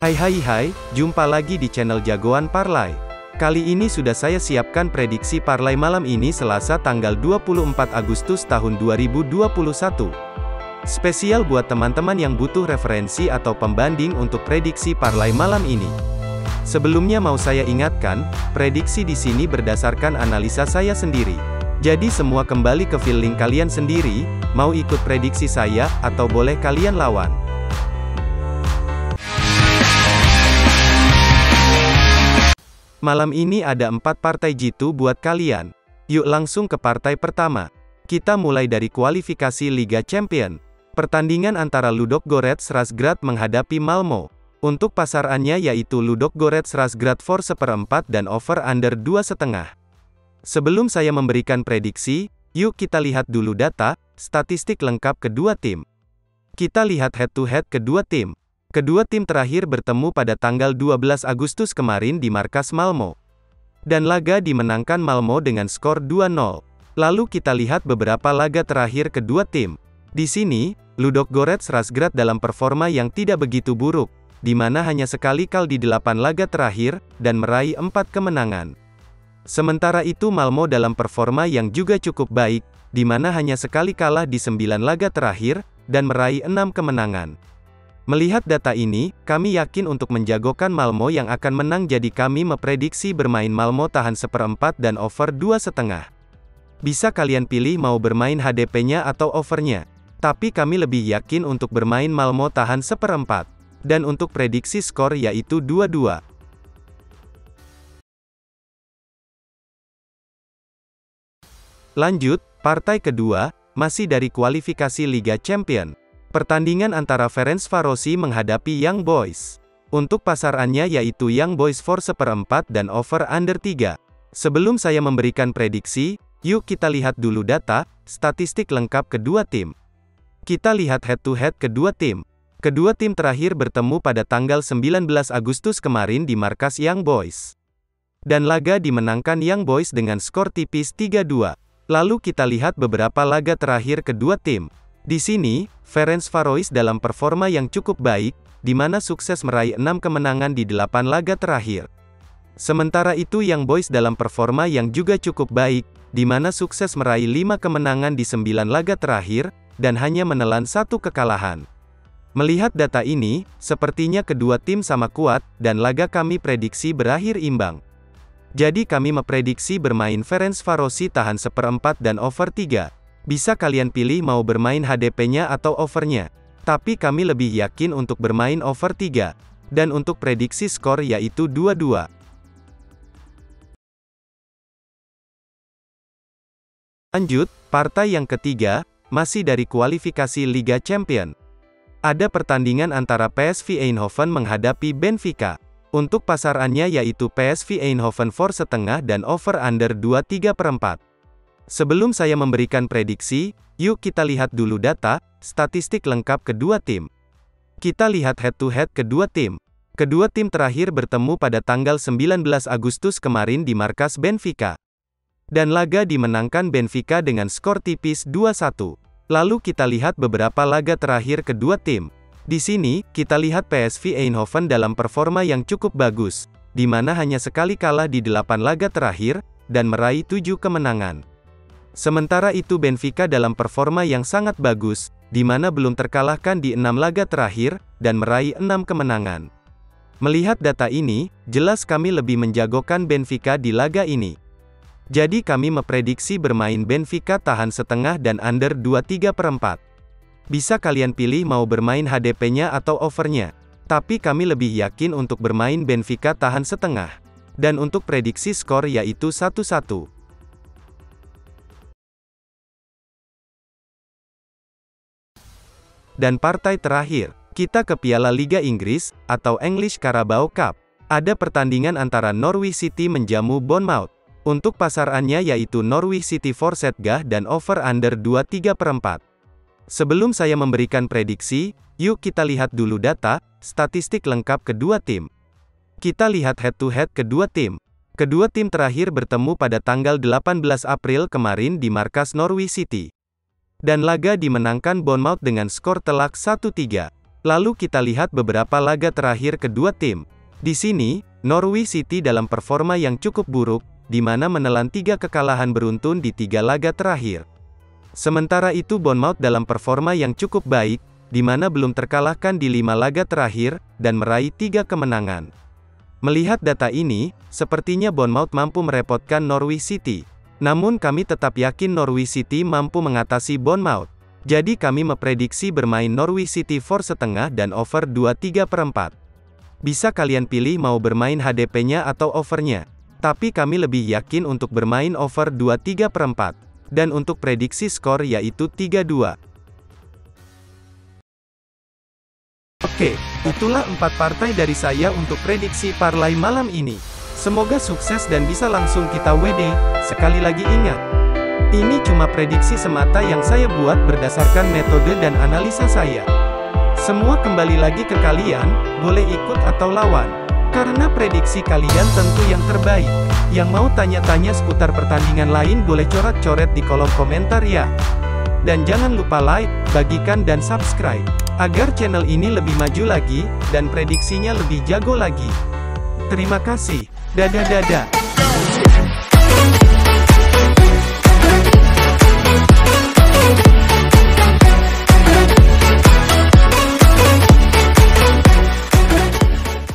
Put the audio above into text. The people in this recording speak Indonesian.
Hai, jumpa lagi di channel Jagoan Parlay. Kali ini sudah saya siapkan prediksi parlay malam ini Selasa tanggal 24 Agustus tahun 2021. Spesial buat teman-teman yang butuh referensi atau pembanding untuk prediksi parlay malam ini. Sebelumnya mau saya ingatkan, prediksi di sini berdasarkan analisa saya sendiri. Jadi semua kembali ke feeling kalian sendiri, mau ikut prediksi saya, atau boleh kalian lawan. Malam ini ada 4 partai jitu buat kalian. Yuk langsung ke partai pertama. Kita mulai dari kualifikasi Liga Champion. Pertandingan antara Ludogorets Razgrad menghadapi Malmo. Untuk pasarannya yaitu Ludogorets Razgrad for 1/4 dan over under 2,5. Sebelum saya memberikan prediksi, yuk kita lihat dulu data, statistik lengkap kedua tim. Kita lihat head to head kedua tim. Kedua tim terakhir bertemu pada tanggal 12 Agustus kemarin di markas Malmo. Dan laga dimenangkan Malmo dengan skor 2-0. Lalu kita lihat beberapa laga terakhir kedua tim. Di sini, Ludogorets Razgrad dalam performa yang tidak begitu buruk, di mana hanya sekali kalah di 8 laga terakhir, dan meraih 4 kemenangan. Sementara itu Malmo dalam performa yang juga cukup baik, di mana hanya sekali kalah di 9 laga terakhir, dan meraih 6 kemenangan. Melihat data ini, kami yakin untuk menjagokan Malmo yang akan menang, jadi kami memprediksi bermain Malmo tahan 1/4 dan over 2,5. Bisa kalian pilih mau bermain HDP-nya atau overnya. Tapi kami lebih yakin untuk bermain Malmo tahan 1/4. Dan untuk prediksi skor yaitu 2-2. Lanjut, partai kedua, masih dari kualifikasi Liga Champion. Pertandingan antara Ferencvarosi menghadapi Young Boys. Untuk pasarannya yaitu Young Boys for 1/4 dan over under 3. Sebelum saya memberikan prediksi, yuk kita lihat dulu data, statistik lengkap kedua tim. Kita lihat head to head kedua tim. Kedua tim terakhir bertemu pada tanggal 19 Agustus kemarin di markas Young Boys. Dan laga dimenangkan Young Boys dengan skor tipis 3-2. Lalu kita lihat beberapa laga terakhir kedua tim. Di sini, Ferencvarosi dalam performa yang cukup baik, di mana sukses meraih 6 kemenangan di 8 laga terakhir. Sementara itu Young Boys dalam performa yang juga cukup baik, di mana sukses meraih 5 kemenangan di 9 laga terakhir, dan hanya menelan 1 kekalahan. Melihat data ini, sepertinya kedua tim sama kuat, dan laga kami prediksi berakhir imbang. Jadi kami memprediksi bermain Ferencvarosi tahan 1/4 dan over 3. Bisa kalian pilih mau bermain HDP-nya atau overnya. Tapi kami lebih yakin untuk bermain over 3. Dan untuk prediksi skor yaitu 2-2. Lanjut, partai yang ketiga, masih dari kualifikasi Liga Champion. Ada pertandingan antara PSV Eindhoven menghadapi Benfica. Untuk pasarannya yaitu PSV Eindhoven for 1/2 dan over under 2,3/4. Sebelum saya memberikan prediksi, yuk kita lihat dulu data, statistik lengkap kedua tim. Kita lihat head to head kedua tim. Kedua tim terakhir bertemu pada tanggal 19 Agustus kemarin di markas Benfica. Dan laga dimenangkan Benfica dengan skor tipis 2-1. Lalu kita lihat beberapa laga terakhir kedua tim. Di sini, kita lihat PSV Eindhoven dalam performa yang cukup bagus, di mana hanya sekali kalah di 8 laga terakhir, dan meraih 7 kemenangan. Sementara itu Benfica dalam performa yang sangat bagus, di mana belum terkalahkan di 6 laga terakhir, dan meraih 6 kemenangan. Melihat data ini, jelas kami lebih menjagokan Benfica di laga ini. Jadi kami memprediksi bermain Benfica tahan 1/2 dan under 2,3/4. Bisa kalian pilih mau bermain HDP-nya atau overnya. Tapi kami lebih yakin untuk bermain Benfica tahan 1/2. Dan untuk prediksi skor yaitu 1-1. Dan partai terakhir, kita ke Piala Liga Inggris, atau English Carabao Cup. Ada pertandingan antara Norwich City menjamu Bournemouth. Untuk pasarannya yaitu Norwich City for setgah dan over under 2,3/4. Sebelum saya memberikan prediksi, yuk kita lihat dulu data, statistik lengkap kedua tim. Kita lihat head to head kedua tim. Kedua tim terakhir bertemu pada tanggal 18 April kemarin di markas Norwich City. Dan laga dimenangkan Bournemouth dengan skor telak 1-3. Lalu kita lihat beberapa laga terakhir kedua tim. Di sini, Norwich City dalam performa yang cukup buruk, di mana menelan 3 kekalahan beruntun di 3 laga terakhir. Sementara itu Bournemouth dalam performa yang cukup baik, di mana belum terkalahkan di 5 laga terakhir, dan meraih 3 kemenangan. Melihat data ini, sepertinya Bournemouth mampu merepotkan Norwich City. Namun kami tetap yakin Norwich City mampu mengatasi Bournemouth. Jadi kami memprediksi bermain Norwich City for setengah dan over 2/3/4. Bisa kalian pilih mau bermain HDP-nya atau overnya. Tapi kami lebih yakin untuk bermain over 2/3/4. Dan untuk prediksi skor yaitu 3-2. Oke, itulah 4 partai dari saya untuk prediksi parlay malam ini. Semoga sukses dan bisa langsung kita WD. Sekali lagi ingat, ini cuma prediksi semata yang saya buat berdasarkan metode dan analisa saya. Semua kembali lagi ke kalian, boleh ikut atau lawan. Karena prediksi kalian tentu yang terbaik. Yang mau tanya-tanya seputar pertandingan lain boleh coret-coret di kolom komentar ya. Dan jangan lupa like, bagikan dan subscribe. Agar channel ini lebih maju lagi, dan prediksinya lebih jago lagi. Terima kasih. Dadah.